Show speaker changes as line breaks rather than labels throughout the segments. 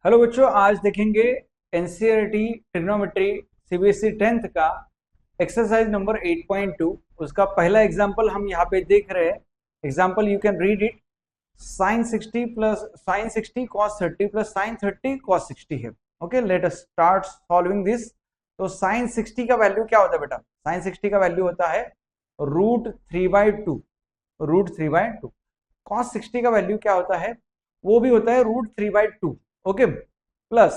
Hello बच्चों, आज देखेंगे एनसीईआरटी ट्रिग्नोमेट्री सीबीएसई 10th का एक्सरसाइज नंबर 8.2। उसका पहला एग्जांपल हम यहाँ पे देख रहे हैं। Example you can read it. Sine 60 plus sine 60 cos 30 plus sine 30 cos 60 है। Okay, let us start solving this. तो साइन 60 का वैल्यू क्या होता है बेटा? साइन 60 का वैल्यू होता है √3/2। √3/2। कॉस 60 का वैल्यू क्या होता है? वो भी होता है √3/2। ओके, प्लस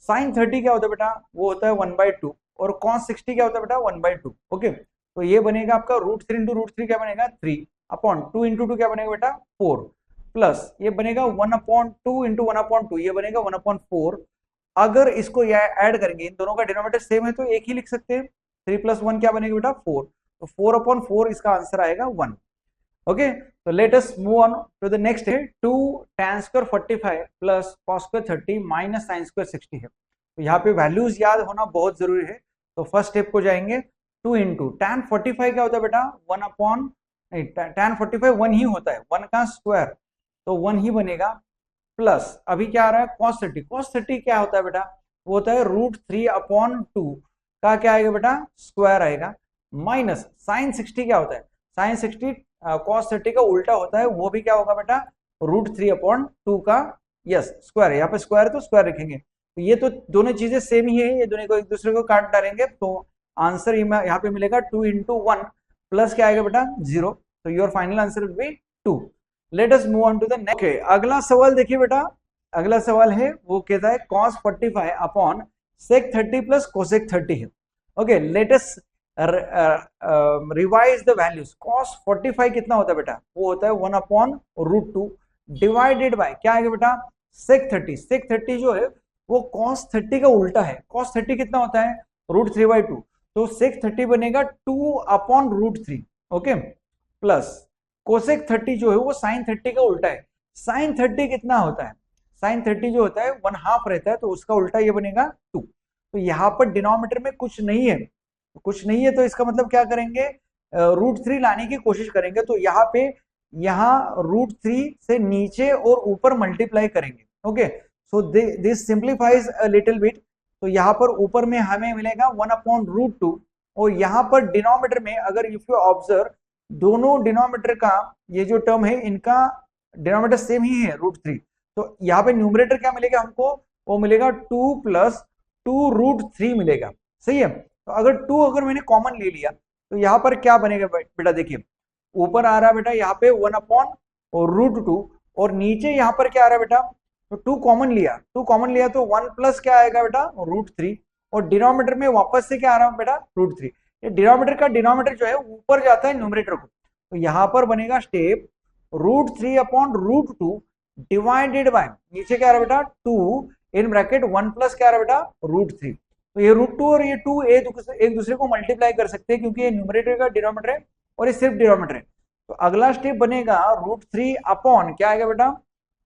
साइन 30 क्या होता है बेटा? वो होता है 1/2। और कॉस 60 क्या होता है बेटा? 1/2। ओके, तो ये बनेगा आपका √3 इंटू √3 क्या बनेगा? 3 अपॉन 2 इंटू 2 क्या बनेगा बेटा? 4 प्लस ये बनेगा 1/2 इंटू 1/2, ये बनेगा 1/4। अगर इसको ऐड करेंगे, इन दोनों का डिनोमिनेटर सेम है तो एक ही लिख सकते हैं। 3 + 1 क्या बनेगा बेटा? 4। तो 4/4 इसका आंसर आएगा 1। ओके, तो let us move on to the next है। 2 tan square 45 plus cos square 30 minus sin square 60 है। तो यहाँ पे वैल्यूज याद होना बहुत जरूरी है। तो फर्स्ट स्टेप को जाएंगे। 2 इंटू tan 45 क्या होता है बेटा? 1 अपॉन नहीं, tan 45 1 ही होता है, 1 का स्क्वायर, तो 1 ही बनेगा। प्लस अभी क्या आ रहा है? cos 30। cos 30 क्या होता है बेटा? वो होता है √3/2 का क्या आएगा बेटा? स्क्वायर आएगा। माइनस sin 60 क्या होता है? sin 60 cos 30 का उल्टा होता है, वो भी क्या होगा बेटा? √3/2 का यस स्क्वायर है। यहाँ पे स्क्वायर तो स्क्वायर रखेंगे। तो ये तो दोनों चीजें सेम ही है, ये दोनों को एक दूसरे को काट डालेंगे तो आंसर यहाँ पे मिलेगा 2 इंटू 1 प्लस क्या आएगा बेटा? 0। तो your final answer will be 2। Let us move on to the next. अगला सवाल देखिए बेटा। अगला सवाल है, वो कहता है cos 45 upon sec 30 plus cosec 30 है। Okay, let us revise the values. cos 45 कितना होता है बेटा? वो होता है 1/√2 डिवाइडेड बाय क्या आएगा बेटा? sec 30। sec 30 जो है वो cos 30 का उल्टा है। cos 30 कितना होता है? √3/2। तो sec 30 बनेगा 2/√3। ओके, प्लस cosec 30 जो है वो sin 30 का उल्टा है। sin 30 कितना होता है? sin 30 जो होता है 1/2 रहता है, तो उसका उल्टा ये बनेगा 2। तो यहाँ पर डिनोमिनेटर में कुछ नहीं है, कुछ नहीं है, तो इसका मतलब क्या करेंगे? √3 लाने की कोशिश करेंगे। तो यहाँ पे √3 से नीचे और ऊपर मल्टीप्लाई करेंगे। Okay, so this simplifies a little bit. तो यहाँ पर ऊपर में हमें मिलेगा 1/√2, और यहाँ पर डिनोमिनेटर में अगर इफ यू ऑब्जर्व, दोनों डिनोमिनेटर का ये जो टर्म है इनका डिनोमिनेटर सेम ही है √3। तो यहाँ पे न्यूमरेटर क्या मिलेगा हमको? वो मिलेगा 2 + 2√3 मिलेगा। सही है। तो अगर मैंने कॉमन ले लिया तो यहाँ पर क्या बनेगा बेटा? देखिए ऊपर आ रहा है बेटा यहाँ पे 1/√2, और नीचे यहाँ पर क्या आ रहा है बेटा? तो 2 कॉमन लिया, 2 कॉमन लिया तो 1 प्लस क्या आएगा बेटा? √3। और डिनोमिनेटर में वापस से क्या आ रहा है बेटा? √3। ये डिनोमिनेटर का डिनोमिनेटर जो है ऊपर जाता है न्यूमरेटर को। तो यहाँ पर बनेगा स्टेप √3/√2 डिवाइडेड बाय नीचे क्या आ रहा है बेटा? 2 इन ब्रैकेट 1 प्लस क्या आ रहा है बेटा? √3। तो ये √2 और ये 2 एक दूसरे को मल्टीप्लाई कर सकते हैं, क्योंकि ये न्यूमरेटर का डिनोमिनेटर है और ये सिर्फ डिनोमिनेटर है। तो अगला स्टेप बनेगा √3 अपॉन क्या आएगा बेटा?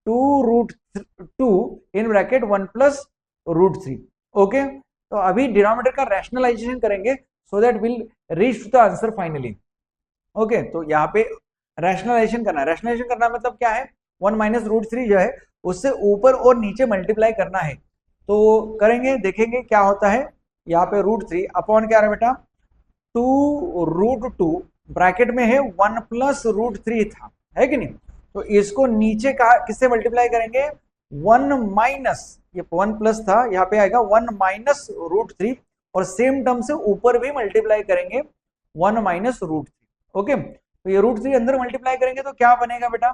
2√2 इन ब्रैकेट 1 प्लस √3। ओके, तो अभी डिनोमिनेटर का रैशनलाइजेशन करेंगे so that will reach to the answer finally. Okay, तो यहाँ पे रैशनलाइजेशन करना है। रैशनलाइजेशन करना मतलब क्या है? 1 माइनस √3 जो है उससे ऊपर और नीचे मल्टीप्लाई करना है। तो करेंगे, देखेंगे क्या होता है। यहाँ पे √3 अपॉन क्या है बेटा? 2√2 ब्रैकेट में है 1 प्लस √3 था, है कि नहीं? तो इसको नीचे का किससे मल्टीप्लाई करेंगे? 1 माइनस, ये 1 प्लस था, यहाँ पे आएगा 1 माइनस √3, और सेम टर्म से ऊपर भी मल्टीप्लाई करेंगे 1 माइनस √3। ओके, तो ये √3 अंदर मल्टीप्लाई करेंगे तो क्या बनेगा बेटा?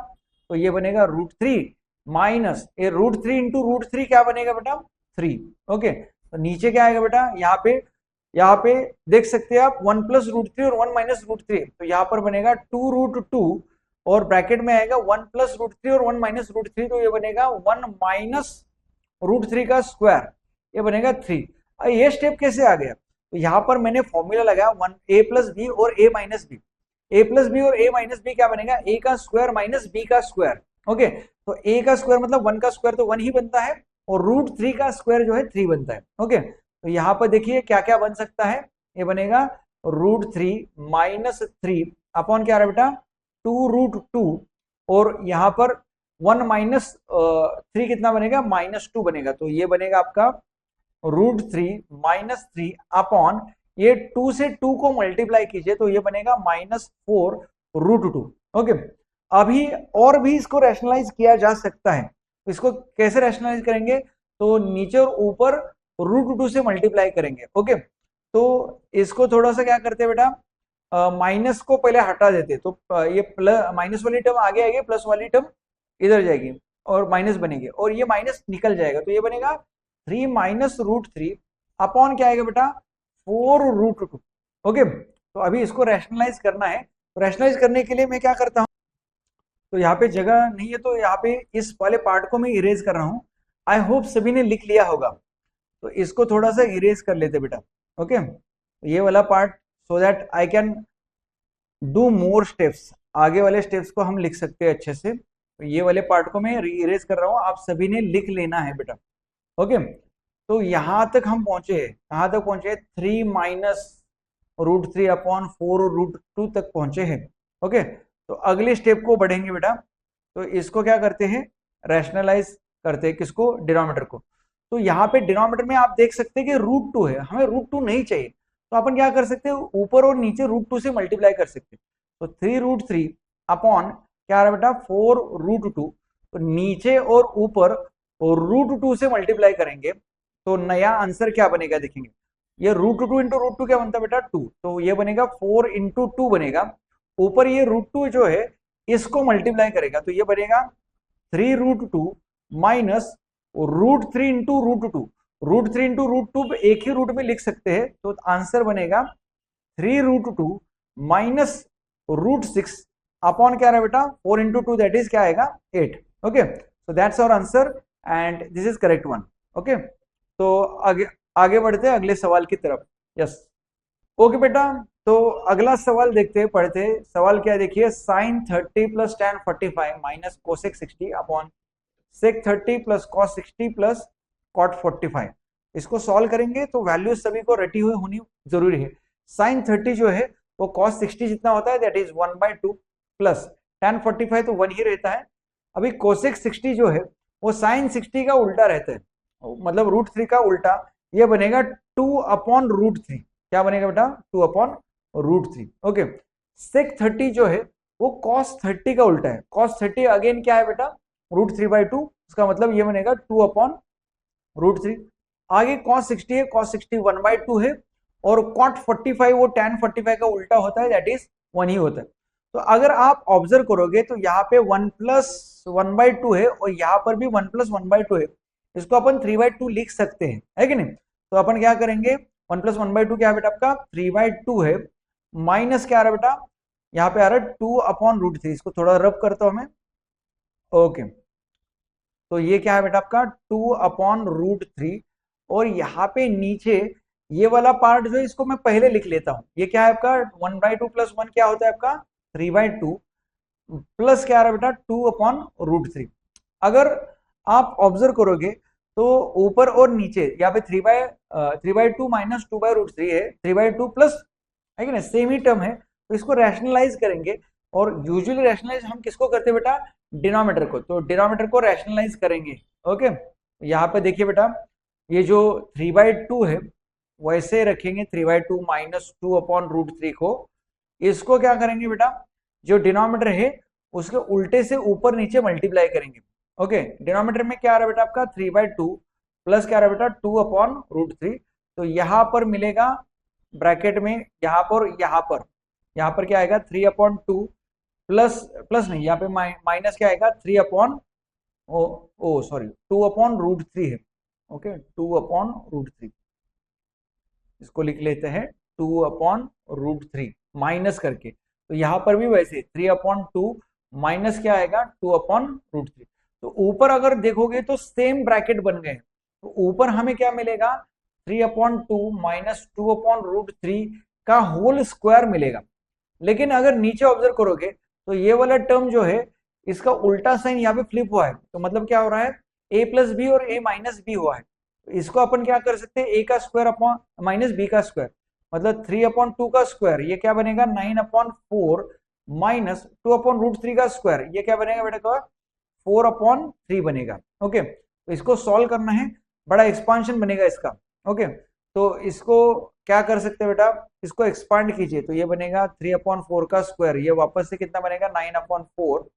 तो ये बनेगा √3 माइनस ये √3 इंटू √3 क्या बनेगा बेटा? 3। ओके, तो नीचे क्या आएगा बेटा? यहाँ पे देख सकते हैं आप 1 प्लस √3 और 1 माइनस √3। तो यहाँ पर बनेगा 2√2 और ब्रैकेट में आएगा 1 प्लस √3 और 1 माइनस √3। तो ये बनेगा 1 माइनस √3 का स्क्वायर, ये बनेगा 3। ये स्टेप कैसे आ गया? तो यहाँ पर मैंने फॉर्मूला लगाया 1 a प्लस बी और a minus B. a plus B और a माइनस बी क्या बनेगा? a का स्क्वायर माइनस b का स्क्वायर। ओके, तो a का स्क्वायर मतलब 1 का स्क्वायर तो 1 ही बनता है, और √3 का स्क्वायर जो है 3 बनता है। ओके, तो यहाँ पर देखिए क्या क्या बन सकता है। ये बनेगा √3 माइनस 3 अपॉन क्या रहा बेटा? 2√2, और यहाँ पर 1 माइनस 3 कितना बनेगा, -2 बनेगा। तो ये बनेगा आपका √3 -3 अपॉन ये 2 से 2 को मल्टीप्लाई कीजिए तो ये बनेगा -4 √2। ओके, अभी और भी इसको रैशनलाइज किया जा सकता है। इसको कैसे रैशनलाइज करेंगे, तो नीचे और ऊपर √2 से मल्टीप्लाई करेंगे। ओके, तो इसको थोड़ा सा क्या करते हैं बेटा, माइनस को पहले हटा देते, तो ये प्लस माइनस वाली टर्म आगे आएगी, प्लस वाली टर्म इधर जाएगी और माइनस बनेगी, और ये माइनस निकल जाएगा। तो ये बनेगा 3 माइनस √3 अपॉन क्या आएगा बेटा, 4 √2। ओके, तो अभी इसको रैशनलाइज करना है। तो रैशनलाइज करने के लिए मैं क्या करता हूँ, तो यहाँ पे जगह नहीं है तो यहाँ पे इस वाले पार्ट को मैं इरेज कर रहा हूँ। आई होप सभी ने लिख लिया होगा, तो इसको थोड़ा सा इरेज कर लेते बेटा। ओके, ये वाला part, so that I can do more steps, आगे वाले स्टेप्स को हम लिख सकते हैं अच्छे से। तो ये वाले पार्ट को मैं इरेज कर रहा हूँ, आप सभी ने लिख लेना है बेटा। ओके, तो यहां तक हम पहुंचे, कहां तक पहुंचे, 3 माइनस √3 अपॉन 4 √2 तक पहुंचे हैं। ओके, तो अगले स्टेप को बढ़ेंगे बेटा। तो इसको क्या करते हैं, रैशनलाइज करते हैं, किसको, डिनोमिनेटर को। तो यहाँ पे डिनोमिनेटर में आप देख सकते हैं कि √2 है, हमें √2 नहीं चाहिए, तो अपन क्या कर सकते हैं, ऊपर और नीचे √2 से मल्टीप्लाई कर सकते हैं। तो 3 √3 अपॉन क्या रहा बेटा, 4 √2। तो नीचे और ऊपर √2 से मल्टीप्लाई करेंगे तो नया आंसर क्या बनेगा देखेंगे। ये √2 इंटू √2 क्या बनता है बेटा, 2। तो ये बनेगा 4 इंटू 2 बनेगा। ऊपर ये √2 जो है इसको मल्टीप्लाई करेगा तो ये बनेगा 3 √2 माइनस √3 इंटू √2। √3 इंटू √2 एक ही रूट में लिख सकते हैं, तो आंसर बनेगा 3 √2 माइनस √6 अपॉन क्या रहा बेटा, 4 इंटू 2 दैट इज क्या आएगा, 8। Okay, so that's our answer and this is correct one. Okay, तो आगे आगे बढ़ते हैं अगले सवाल की तरफ। यस, ओके बेटा, तो अगला सवाल देखते हैं, पढ़ते हैं। सवाल क्या है देखिए, sin 30 plus tan 45 minus cosec 60 upon sec 30 plus cos 60 plus cot 45। इसको सॉल्व करेंगे तो वैल्यूज सभी को रटी हुई होनी जरूरी है। sin 30 जो है वो cos 60 जितना होता है, दैट इज 1/2 प्लस tan 45 तो 1 ही रहता है। अभी cosec 60 जो है वो sin 60 का उल्टा रहता है, मतलब √3 का उल्टा, ये बनेगा 2 अपॉन √3। क्या बनेगा बेटा, 2 अपॉन √3। ओके, sec 30 जो है वो cos 30 का उल्टा है। cos 30 अगेन क्या है बेटा, √3/2, उसका मतलब ये बनेगा 2 अपॉन √3। आगे cos 60 है, cos 60 1/2 है, और cot 45 वो tan 45 का उल्टा होता है, दैट इज 1 ही होता है। तो अगर आप ऑब्जर्व करोगे तो यहाँ पे 1 प्लस 1/2 है और यहाँ पर भी 1 प्लस 1/2 है, इसको अपन 3/2 लिख सकते हैं, है कि नहीं। तो अपन क्या करेंगे, 1 प्लस 1/2 क्या है बेटा आपका 3/2 है, माइनस क्या आ रहा है बेटा, यहाँ पे आ रहा है 2 अपॉन √3। इसको थोड़ा रब करता हूं मैं। ओके, तो ये क्या है बेटा आपका 2 अपॉन √3, और यहाँ पे नीचे ये वाला पार्ट जो है इसको मैं पहले लिख लेता हूँ। ये क्या है आपका 1/2 प्लस 1 क्या होता है आपका 3/2, प्लस क्या आ रहा है बेटा 2 अपॉन √3। अगर आप ऑब्जर्व करोगे तो ऊपर और नीचे यहाँ पे 3/2 माइनस 2/√3 है, 3/2 प्लस, है कि ना, सेम ही टर्म है। तो इसको रैशनलाइज करेंगे, और यूजुअली रैशनलाइज हम किसको करते हैं बेटा, डिनोमिनेटर को। तो डिनोमिनेटर को रैशनलाइज करेंगे। ओके, यहाँ पे देखिए बेटा, ये जो 3/2 है वैसे रखेंगे, 3/2 माइनस 2 अपॉन √3 को। इसको क्या करेंगे बेटा, जो डिनोमिनेटर है उसके उल्टे से ऊपर नीचे मल्टीप्लाई करेंगे। ओके, डिनोमिनेटर में क्या आ रहा है बेटा आपका 3/2 प्लस क्या आ रहा है बेटा 2 अपॉन √3। तो यहाँ पर मिलेगा ब्रैकेट में, यहाँ पर क्या आएगा 3/2 प्लस, प्लस नहीं, यहाँ पे माइनस क्या आएगा 3 अपॉन, ओ सॉरी 2 अपॉन √3 है। ओके, 2 अपॉन √3, इसको लिख लेते हैं 2 अपॉन √3 माइनस करके। तो यहाँ पर भी वैसे 3/2 माइनस क्या आएगा 2 अपॉन √3। तो ऊपर अगर देखोगे तो सेम ब्रैकेट बन गए, तो ऊपर हमें क्या मिलेगा 3/2 माइनस 2 अपॉन √3 का होल स्क्वायर मिलेगा। लेकिन अगर नीचे ऑब्जर्व करोगे तो ये वाला टर्म जो है इसका उल्टा साइन यहाँ पे फ्लिप हुआ है, तो मतलब क्या हो रहा है a प्लस बी और a माइनस बी हुआ है। तो इसको अपन क्या कर सकते हैं, a का स्क्वायर अपॉन माइनस बी का स्क्वायर, मतलब 3/2 का स्क्वायर, ये क्या बनेगा 9/4 माइनस 2 अपॉन √3 का स्क्वायर, ये क्या बनेगा बेटा का 4/3 बनेगा। ओके, तो इसको सॉल्व करना है, बड़ा एक्सपांशन बनेगा इसका। ओके, तो इसको क्या कर सकते हैं बेटा, इसको एक्सपांड कीजिए तो ये बनेगा 3/4 का स्क्वायर, ये वापस से कितना बनेगा 9/4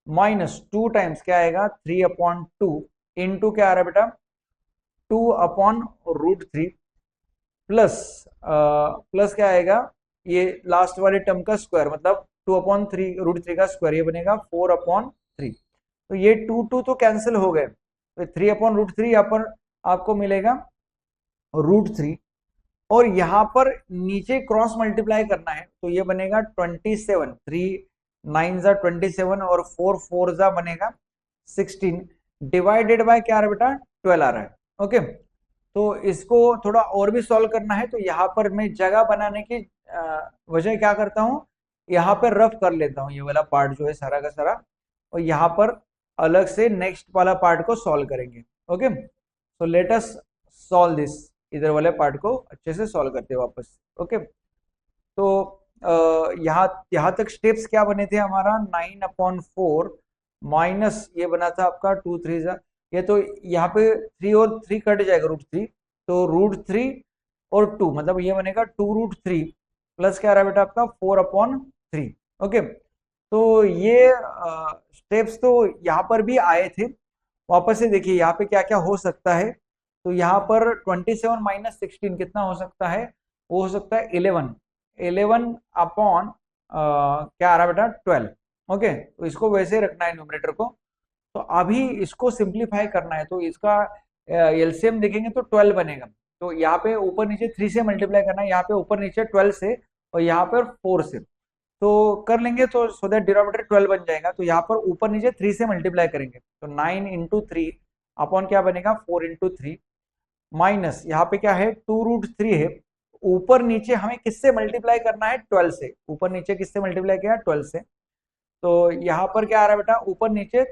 माइनस 2 टाइम्स क्या आएगा 3/2 इंटू क्या आ रहा है बेटा 2/√3 प्लस प्लस क्या आएगा ये लास्ट वाले टर्म का स्क्वायर मतलब 2/3√3 का स्क्वायर, ये बनेगा 4/3। तो ये 2 तो कैंसिल हो गए, तो 3/√3 यहाँ पर आपको मिलेगा √3 और यहाँ पर नीचे क्रॉस मल्टीप्लाई करना है तो ये बनेगा 27, 3 9 जा 27 और 4 4 जा बनेगा 16 डिवाइडेड बाय क्या आ रहा है बेटा 12 आ रहा है। ओके, तो इसको थोड़ा और भी सॉल्व करना है तो यहाँ पर मैं जगह बनाने की वजह क्या करता हूँ, यहाँ पर रफ कर लेता हूँ ये वाला पार्ट जो है सारा का सारा, और यहाँ पर अलग से नेक्स्ट वाला पार्ट को सॉल्व करेंगे। Okay, so let us solve this, इधर वाले पार्ट को अच्छे से सॉल्व करते हैं वापस। ओके, तो यहाँ तक स्टेप्स क्या बने थे हमारा 9/4 माइनस ये बना था आपका 2 3 जा, ये तो यहाँ पे 3 और 3 कट जाएगा √3, तो √3 और 2 मतलब ये बनेगा 2√3 प्लस क्या रहा बेटा आपका 4/3। ओके, तो ये स्टेप्स तो यहाँ पर भी आए थे, वापस से देखिए यहाँ पे क्या क्या हो सकता है। तो यहाँ पर 27 माइनस 16 कितना हो सकता है, वो हो सकता है 11 अपॉन क्या आ रहा है बेटा 12। ओके, तो इसको वैसे रखना है न्यूमरेटर को। तो अभी इसको सिंप्लीफाई करना है तो इसका एलसीएम देखेंगे तो 12 बनेगा, तो यहाँ पे ऊपर नीचे 3 से मल्टीप्लाई करना है, यहाँ पे ऊपर नीचे 12 से और यहाँ पर 4 से, तो कर लेंगे तो सो दैट डिनोमिनेटर 12 बन जाएगा। तो यहाँ पर ऊपर नीचे 3 से मल्टीप्लाई करेंगे तो 9 इंटू 3 अपॉन क्या बनेगा 4 इंटू 3 माइनस यहाँ पे क्या है 2√3 है, ऊपर नीचे हमें किससे मल्टीप्लाई करना है 12 से, ऊपर नीचे किससे मल्टीप्लाई किया 12 से, तो यहाँ पर क्या आ रहा है बेटा ऊपर नीचे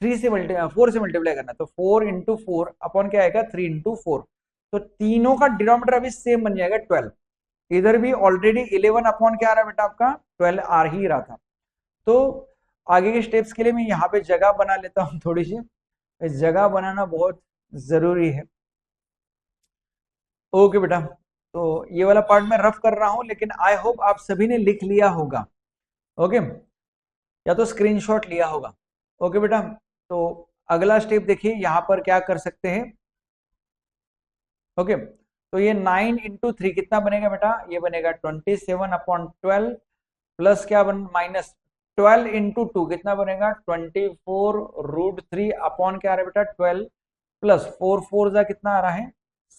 4 से मल्टीप्लाई करना है तो 4 इंटू 4 अपॉन क्या आएगा 3 इंटू 4, तो तीनों का डिनोमिनेटर अभी सेम बन जाएगा 12। इधर भी ऑलरेडी 11 अपॉन क्या आ रहा है बेटा आपका 12 आ ही रहा था। तो आगे के स्टेप्स के लिए मैं यहाँ पे जगह बना लेता हूँ थोड़ी सी, जगह बनाना बहुत जरूरी है। ओके बेटा, तो ये वाला पार्ट मैं रफ कर रहा हूं लेकिन आई होप आप सभी ने लिख लिया होगा। ओके, या तो स्क्रीनशॉट लिया होगा। ओके बेटा, तो अगला स्टेप देखिए यहाँ पर क्या कर सकते हैं। ओके, तो ये 9 इंटू 3 कितना बनेगा बेटा, ये बनेगा 27/12 प्लस क्या बन माइनस 12 इंटू 2 कितना बनेगा 24√3 अपॉन क्या आ रहा है बेटा 12 प्लस 4 4 जा कितना आ रहा है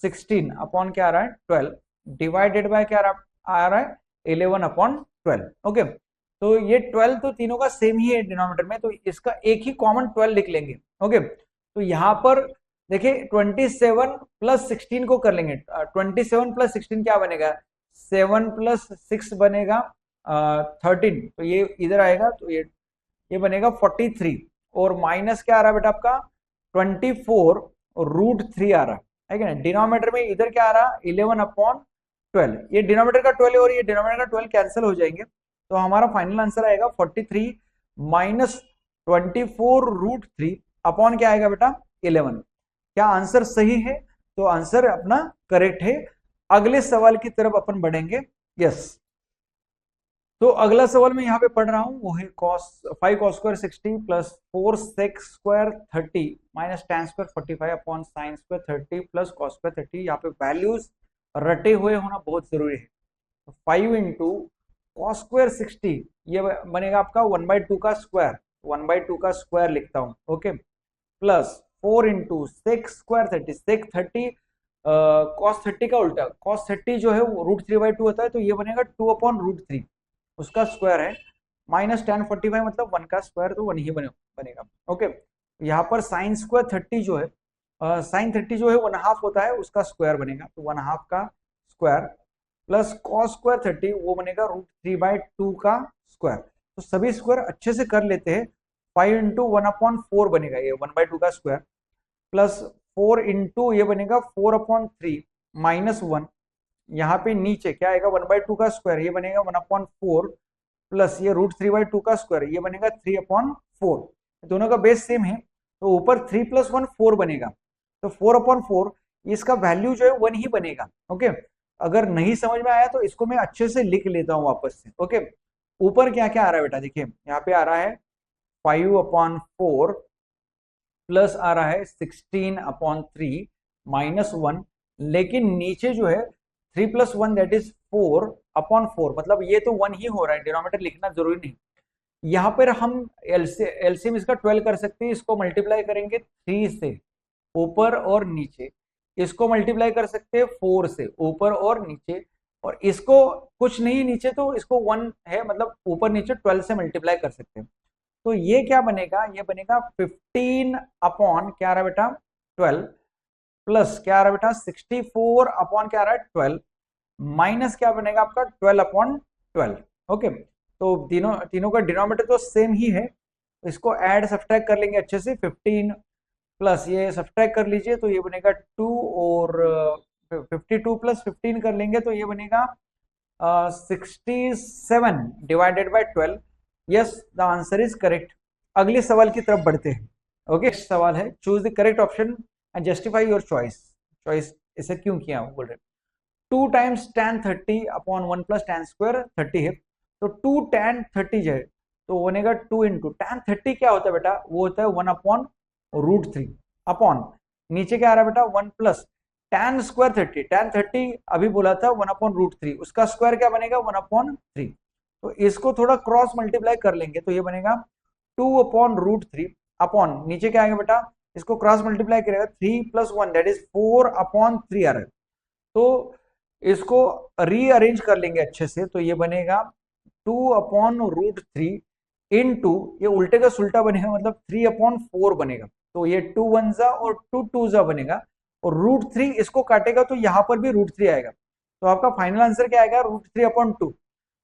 16 अपॉन क्या आ रहा है 12 डिवाइडेड बाय क्या आ रहा है 11/12। ओके, तो ये 12 तो तीनों का सेम ही है डिनोमिनेटर में, तो इसका एक ही कॉमन 12 लिख लेंगे। ओके, तो यहाँ पर देखिए 27 प्लस 16 को कर लेंगे, 27 प्लस 16 क्या बनेगा 7 प्लस 6 बनेगा 13, तो ये इधर आएगा तो ये बनेगा 43 और माइनस क्या आ रहा है बेटा आपका 24√3 आ रहा है क्या, डिनोमिनेटर में इधर क्या आ रहा 11/12, ये डिनोमिनेटर का 12 और ये डिनोमिनेटर का 12 कैंसिल हो जाएंगे, तो हमारा फाइनल आंसर आएगा 43 माइनस 24√3 अपॉन क्या आएगा बेटा 11। क्या आंसर सही है, तो आंसर अपना करेक्ट है। अगले सवाल की तरफ अपन बढ़ेंगे। यस, तो अगला सवाल मैं यहाँ पे पढ़ रहा हूँ वो है 5 cos square 60 plus 4 sec square 30 minus tan square 45 upon sin square 30 plus cos square 30। यहाँ पे वैल्यूज रटे हुए होना बहुत जरूरी है। 5 इंटू cos स्क्वायर 60 ये बनेगा आपका 1/2 का स्क्वायर, 1/2 का स्क्वायर लिखता हूँ। Okay, plus 4 into sec square 30, sec 30 cos 30 का उल्टा, cos 30 जो है वो √3/2 होता है, तो ये बनेगा 2/√3 उसका स्क्वायर है, माइनस tan 45 मतलब 1 का स्क्वायर, तो 1 ही बनेगा। ओके, यहाँ पर sin स्क्वायर 30 जो है sin 30 जो है 1/2 होता है, उसका स्क्वायर बनेगा, तो 1/2 का स्क्वायर प्लस cos स्क्वायर 30 वो बनेगा √3/2 का स्क्वायर। तो सभी स्क्वायर अच्छे से कर लेते हैं। 5 इंटू 1/4 बनेगा ये 1/2 का स्क्वायर, प्लस 4 इंटू ये बनेगा 4/3 माइनस 1, यहाँ पे नीचे क्या आएगा 1/2 का स्क्वायर, ये बनेगा 1/4 प्लस ये √3/2 का स्क्वायर, ये बनेगा 3/4। दोनों का बेस सेम है, तो ऊपर 3 + 1 4 बनेगा, तो 4/4 इसका वैल्यू जो है 1 ही बनेगा। ओके, अगर नहीं समझ में आया तो इसको मैं अच्छे से लिख लेता हूँ वापस से। ओके, ऊपर क्या क्या आ रहा है बेटा, देखिए यहाँ पे आ रहा है 5/4 प्लस आ रहा है 16/3 -1, लेकिन नीचे जो है 3 + 1 दैट इज 4/4, मतलब ये तो 1 ही हो रहा है, डिनोमिनेटर लिखना जरूरी नहीं। यहाँ पर हम एलसीएम इसका 12 कर सकते हैं, इसको मल्टीप्लाई करेंगे 3 से ऊपर और नीचे, इसको मल्टीप्लाई कर सकते हैं 4 से ऊपर और नीचे, और इसको कुछ नहीं नीचे तो इसको 1 है, मतलब ऊपर नीचे 12 से मल्टीप्लाई कर सकते हैं। तो ये क्या बनेगा, ये बनेगा 15 अपॉन क्या आ रहा है बेटा 12, प्लस क्या आ रहा है बेटा 64 अपॉन क्या आ रहा है 12, माइनस क्या बनेगा आपका 12/12। ओके, तो तीनों तीनों का डिनोमिनेटर तो सेम ही है, तो इसको ऐड सब्ट्रैक्ट कर लेंगे अच्छे से, 15 प्लस ये सब्ट्रैक्ट कर लीजिए तो ये बनेगा 2, और 52 + 15 कर लेंगे तो ये बनेगा 67 divided by 12। Yes, the answer is correct. अगले सवाल की तरफ बढ़ते हैं। ओके, सवाल है choose the correct option and justify your choice. Choice ऐसे क्यों किया बोल रहे, 2 times tan 30 upon 1 + tan square 30 है, तो 2 tan 30 जो है तो बनेगा 2 × tan 30 क्या होता है बेटा, वो होता है 1/√3 अपॉन नीचे क्या आ रहा है बेटा 1 + tan स्क्वायर 30, tan 30 अभी बोला था 1/√3, उसका स्क्वायर क्या बनेगा 1/3, तो इसको थोड़ा क्रॉस मल्टीप्लाई कर लेंगे तो ये बनेगा 2/√3 अपॉन नीचे क्या आएगा बेटा, इसको क्रॉस मल्टीप्लाई करेगा 3 + 1 दैट इज 4/3 आ रहा है, तो इसको रीअरेंज कर लेंगे अच्छे से तो ये बनेगा 2/√3 इनटू, ये उल्टे का सुल्टा बनेगा मतलब 3/4 बनेगा, तो ये 2 1 जा और 2 2 जा बनेगा, और √3 इसको काटेगा तो यहां पर भी √3 आएगा, तो आपका फाइनल आंसर क्या आएगा √3/2।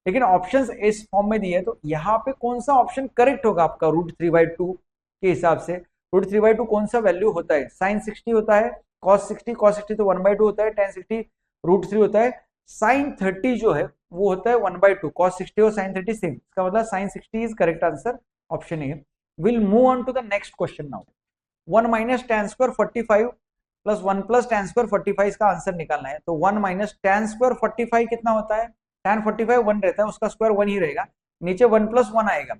लेकिन ऑप्शंस इस फॉर्म में दिए, तो यहाँ पे कौन सा ऑप्शन करेक्ट होगा आपका √3/2 के हिसाब से। √3/2 कौन सा वैल्यू होता है, sin 60 होता है, cos 60 तो 1/2 होता है, tan 60 √3 होता है, sin 30 जो है वो होता है 1/2, cos 60 और sin 30 सेम, इसका मतलब sin 60 is correct answer, option A. Will move on to the next question now. 1 - tan square 45 plus 1 + tan square 45 इसका आंसर निकालना है, तो 1 - tan स्क्वायर 45 कितना होता है, tan 45 1 रहता है, उसका स्क्वायर 1 ही रहेगा, नीचे 1 + 1 आएगा,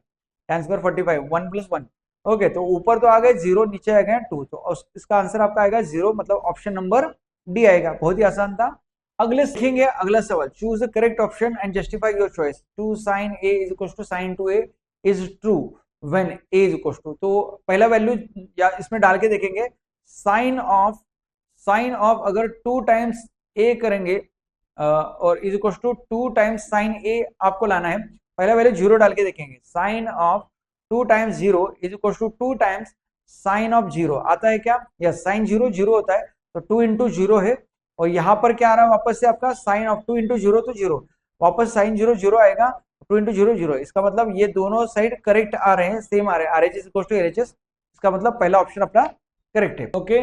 tan स्क्वायर 45 1 + 1। ओके, तो ऊपर तो आ गए 0, नीचे आ गए 2, तो इसका आंसर आपका आएगा 0, मतलब ऑप्शन नंबर डी आएगा। बहुत ही आसान था। अगले सीखेंगे अगला सवाल, choose the correct option and justify your choice. 2 sin a = sin 2a is true when a = तो पहला वैल्यू या इसमें डाल के देखेंगे, साइन ऑफ अगर 2 टाइम्स a करेंगे और is equal to 2 times sine a आपको लाना है, पहला वैल्यू 0 डाल के देखेंगे, sine of 2 times 0 is equal to 2 times sine of 0 आता है क्या, यस, साइन 0 0 होता है, तो 2 × 0 है, और यहाँ पर क्या आ रहा है वापस से आपका साइन ऑफ 2 × 0 तो 0, वापस साइन 0 0 आएगा, 2 × 0 0, इसका मतलब ये दोनों साइड करेक्ट आ रहे हैं, सेम आ रहे हैं, RHS = LHS, इसका मतलब पहला ऑप्शन अपना करेक्ट है। ओके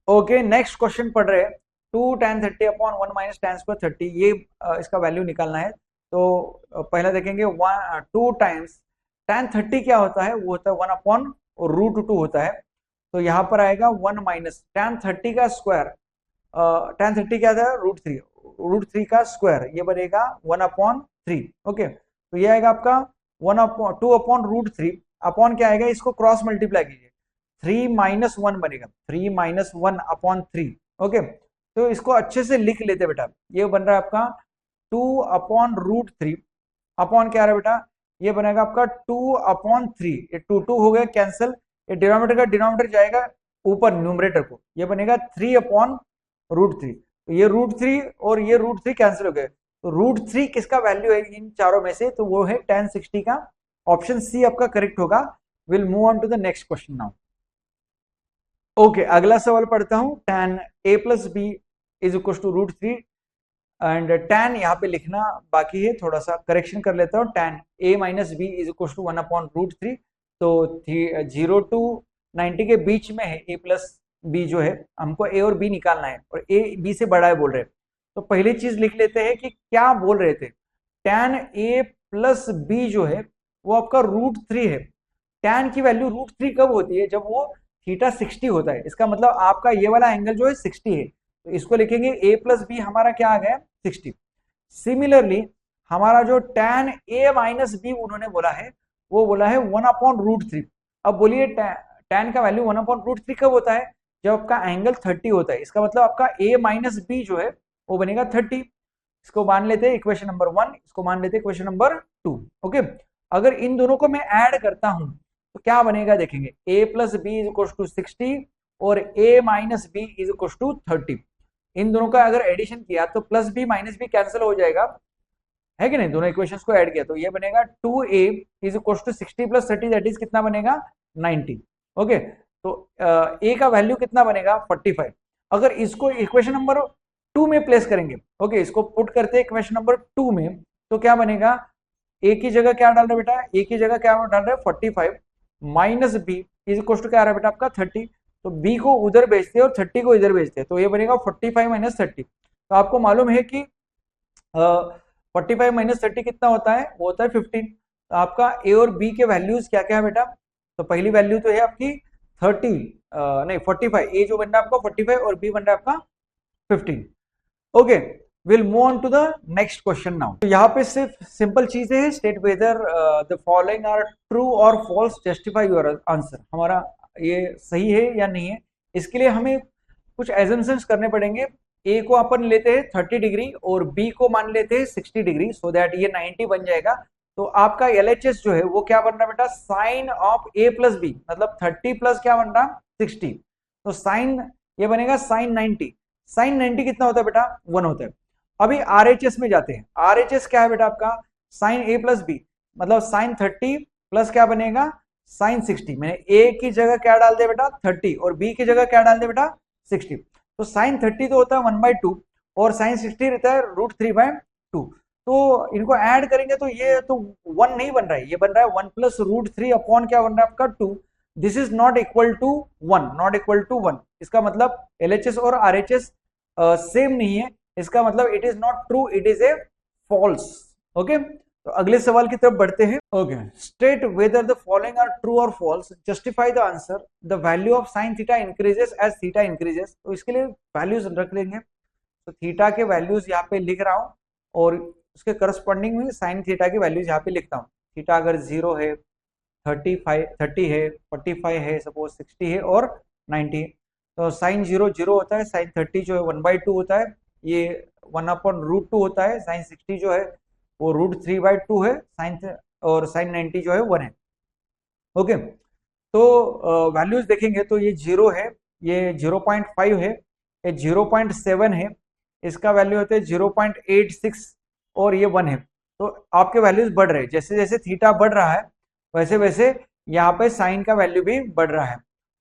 ओके, नेक्स्ट क्वेश्चन पढ़ रहे हैं, 2 tan 30 अपॉन 1 - tan स्क्वायर 30, ये इसका वैल्यू निकालना है, तो पहला देखेंगे 2 टाइम्स tan 30 क्या होता है, वो होता है 1/√2 होता है, तो यहाँ पर आएगा 1 - tan 30 का स्क्वायर, tan 30 क्या था √3 का स्क्वायर, ये बनेगा 1/3। ओके, तो ये आएगा आपका 2/√3 अपॉन क्या आएगा, इसको क्रॉस मल्टीप्लाई कीजिए, 3 - 1 बनेगा, 3 - 1/3। ओके, तो इसको अच्छे से लिख लेते बेटा, ये बन रहा है आपका 2/√3 अपॉन क्या आ रहा है बेटा, ये बनेगा आपका 2/3, ये 2 2 हो गया कैंसिल, ये डिनोमिनेटर का डिनोमिनेटर जाएगा ऊपर न्यूमरेटर को, ये बनेगा 3/√3, तो ये √3 और ये √3 कैंसिल हो गए, तो √3 किसका वैल्यू है इन चारों में से, तो वो है tan 60 का, ऑप्शन सी आपका करेक्ट होगा। Will move on to the next question now. Okay, अगला सवाल पढ़ता हूं, tan a + b is equal टू √3, एंड tan यहाँ पे लिखना बाकी है, थोड़ा सा करेक्शन कर लेता हूँ, tan a - b is equal to 1/√3, तो 0 to 90 के बीच में है a + b, जो है हमको a और b निकालना है, और a b से बड़ा है बोल रहे हैं, तो पहली चीज लिख लेते हैं कि क्या बोल रहे थे, tan a + b जो है वो आपका √3 है, tan की वैल्यू √3 कब होती है, जब वो थीटा 60 होता है। इसका मतलब आपका ये वाला एंगल जो है 60 है, तो इसको लिखेंगे a प्लस बी हमारा क्या आ गया 60। सिमिलरली हमारा जो tan a माइनस बी उन्होंने बोला है, वो बोला है 1/√3। अब बोलिए tan का वैल्यू 1/√3 कब होता है, जब आपका एंगल 30 होता है। इसका मतलब आपका a माइनस बी जो है वो बनेगा 30। इसको मान लेते हैं इक्वेशन नंबर 1, इसको मान लेते हैं इक्वेशन नंबर 2। ओके, अगर इन दोनों को मैं ऐड करता हूं तो क्या बनेगा देखेंगे, a plus B is equal to 60 और a minus B is equal to 30। इन दोनों का अगर एडिशन किया तो plus B minus B cancel हो जाएगा, है कि नहीं, दोनों इक्वेशंस को ऐड किया तो ये बनेगा 2a is equal to 60 plus 30, that is कितना बनेगा 90। ओके, तो a का वैल्यू कितना बनेगा 45। अगर इसको इक्वेशन नंबर 2 में प्लेस करेंगे, ओके, इसको पुट करते हैं इक्वेशन नंबर 2 में, तो क्या बनेगा, a की जगह क्या डाल रहे बेटा, a की जगह क्या डाल रहे 45 minus B is equal to क्या आ रहा है बेटा आपका 30। तो b को उधर भेजते हैं और 30 को इधर भेजते हैं, तो ये बनेगा 45 माइनस 30। तो आपको मालूम है कि 45 माइनस 30 कितना होता है, वो होता है 15। तो आपका ए और बी के वैल्यूज क्या क्या है बेटा, तो पहली वैल्यू तो है आपकी 30 नहीं 45, ए जो बन रहा है आपका 45 और बी बन रहा है आपका 15। Okay, will move on to the next question now. तो यहाँ पे सिर्फ सिंपल चीजें हैं, state whether the following are true और फॉल्स, जस्टिफाई योर आंसर। हमारा ये सही है या नहीं है, इसके लिए हमें कुछ एजम्पशंस करने पड़ेंगे। ए को अपन लेते हैं 30 डिग्री और बी को मान लेते हैं 60 डिग्री, सो दैट ये 90 बन जाएगा। तो आपका LHS जो है वो क्या बन रहा है बेटा, sine of a plus B, मतलब 30 प्लस क्या बन रहा 60, तो साइन ये बनेगा साइन 90। साइन 90 कितना होता है बेटा 1 होता है। अभी RHS में जाते हैं, RHS क्या है बेटा आपका साइन a प्लस बी, मतलब साइन 30 प्लस क्या बनेगा साइन 60। मैंने a की जगह क्या डाल दिया बेटा 30 और b की जगह क्या डाल दिया बेटा 60। तो साइन 30 तो होता है 1/2 और साइन 60 रहता है √3/2। तो इनको ऐड करेंगे तो ये तो 1 नहीं बन रहा है, ये बन रहा है 1 प्लस √3 अपॉन क्या बन रहा है आपका 2। This is not equal to 1, not equal to 1। इसका मतलब LHS और RHS सेम नहीं है, इसका मतलब it is not true, it is a false. Okay, तो अगले सवाल की तरफ बढ़ते हैं। Okay, state whether the following are true और false, justify the answer. The value of sine theta increases as theta increases. तो इसके लिए वैल्यूज रख लेंगे, तो थीटा के वैल्यूज यहाँ पे लिख रहा हूँ और उसके करस्पॉन्डिंग में साइन थीटा की वैल्यूज यहाँ पे लिखता हूँ। थीटा अगर 0 है, 30 है, 45 है, सपोज 60 है और 90 है, तो साइन 0 0 होता है, साइन 30 जो है 1/2 होता है, ये 1/√2 होता है, साइन 60 जो है वो √3/2 है, साइन और साइन 90 जो है 1 है। ओके, तो वैल्यूज देखेंगे तो ये 0 है, ये 0.5 है, ये 0.7 है, इसका वैल्यू होता है 0.86 और ये 1 है। तो आपके वैल्यूज बढ़ रहे हैं, जैसे जैसे थीटा बढ़ रहा है वैसे वैसे यहाँ पे साइन का वैल्यू भी बढ़ रहा है।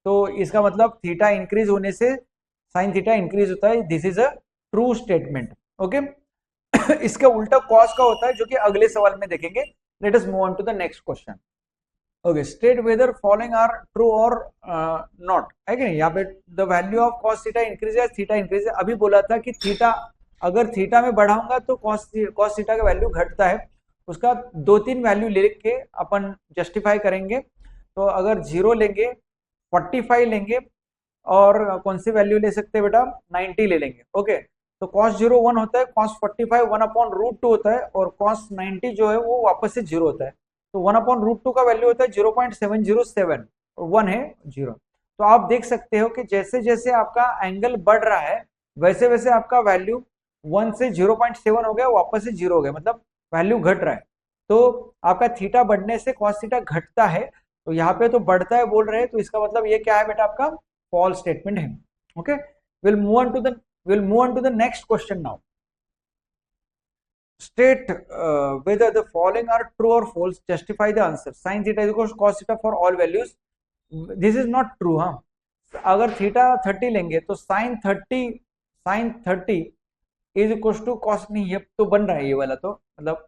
तो इसका मतलब थीटा इंक्रीज होने से साइन थीटा इंक्रीज होता है, this is a true statement. Okay, इसका उल्टा कॉस का होता है, जो कि अगले सवाल में देखेंगे। Let us move on to the next question. Okay, state whether following are true और नॉट, है कि नहीं। यहाँ पे the value of cos theta increases, theta increases. अभी बोला था कि थीटा अगर थीटा में बढ़ाऊंगा तो कॉस थीटा का वैल्यू घटता है, उसका 2-3 वैल्यू लेके के अपन जस्टिफाई करेंगे। तो अगर 0 लेंगे, 45 लेंगे और कौन सी वैल्यू ले सकते हैं बेटा 90 ले लेंगे। ओके, तो cos 0 1 होता है, cos 45 1/√2 होता है और cos 90 जो है वो वापस से 0 होता है। तो 1/√2 का वैल्यू होता है 0.707 और 1 है 0। तो आप देख सकते हो कि जैसे जैसे आपका एंगल बढ़ रहा है वैसे वैसे आपका वैल्यू 1 से 0.7 हो गया, वापस से 0 हो गया, मतलब वैल्यू घट रहा है। तो आपका थीटा बढ़ने से cos थीटा घटता है, तो यहाँ पे तो बढ़ता है बोल रहे हैं, तो इसका मतलब ये क्या है बेटा आपका फॉल्स स्टेटमेंट है। Okay, will move on to the next question now. State whether the following are true or false, justify the answer. Sin theta is equal to cos theta for all values. This is not true, हाँ। अगर theta 30 लेंगे तो sine 30 is equal to cos, नहीं ये तो बन रहा है ये वाला, तो मतलब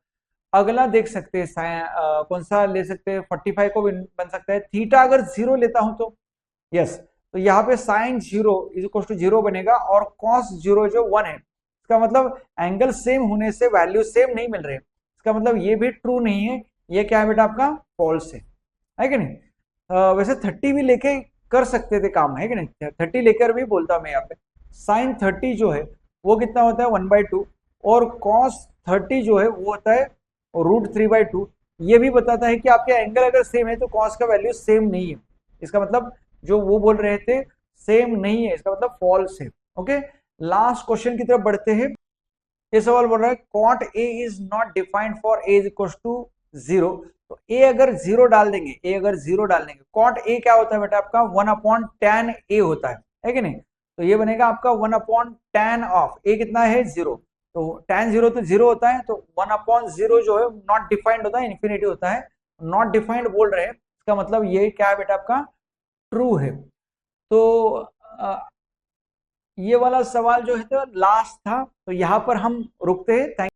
अगला देख सकते हैं कौन सा ले सकते हैं, 45 को भी बन सकता है। थीटा अगर 0 लेता हूं तो यस, तो यहाँ पे साइन 0 इज इक्वल टू 0 बनेगा और कॉस 0 जो 1 है। इसका मतलब एंगल सेम होने से वैल्यू सेम नहीं मिल रहे, इसका मतलब ये भी ट्रू नहीं है, ये क्या है बेटा आपका फॉल्स है कि नहीं। वैसे 30 भी लेके कर सकते थे काम, है कि नहीं, 30 लेकर भी बोलता मैं यहाँ पे। साइन 30 जो है वो कितना होता है 1/2, और कॉस 30 जो है वो होता है √3/2। ये भी बताता है कि आपके एंगल अगर सेम है तो कॉस का वैल्यू सेम नहीं है, इसका मतलब जो वो बोल रहे थे सेम नहीं है, इसका मतलब फॉल्स है। ओके, लास्ट क्वेश्चन की तरफ बढ़ते हैं। ये सवाल बोल रहा है cot A is not defined for A is equal to 0। तो ए अगर 0 डाल देंगे, ए अगर 0 डाल देंगे, कॉट ए क्या होता है बेटा आपका 1/tan a होता है कि नहीं। तो ये बनेगा आपका 1/tan ऑफ ए कितना है 0। तो tan 0 तो 0 होता है, तो 1/0 जो है नॉट डिफाइंड होता है, इन्फिनिटी होता है। नॉट डिफाइंड बोल रहे हैं, इसका मतलब ये क्या है बेटा आपका ट्रू है। तो ये वाला सवाल जो है तो लास्ट था, तो यहाँ पर हम रुकते हैं।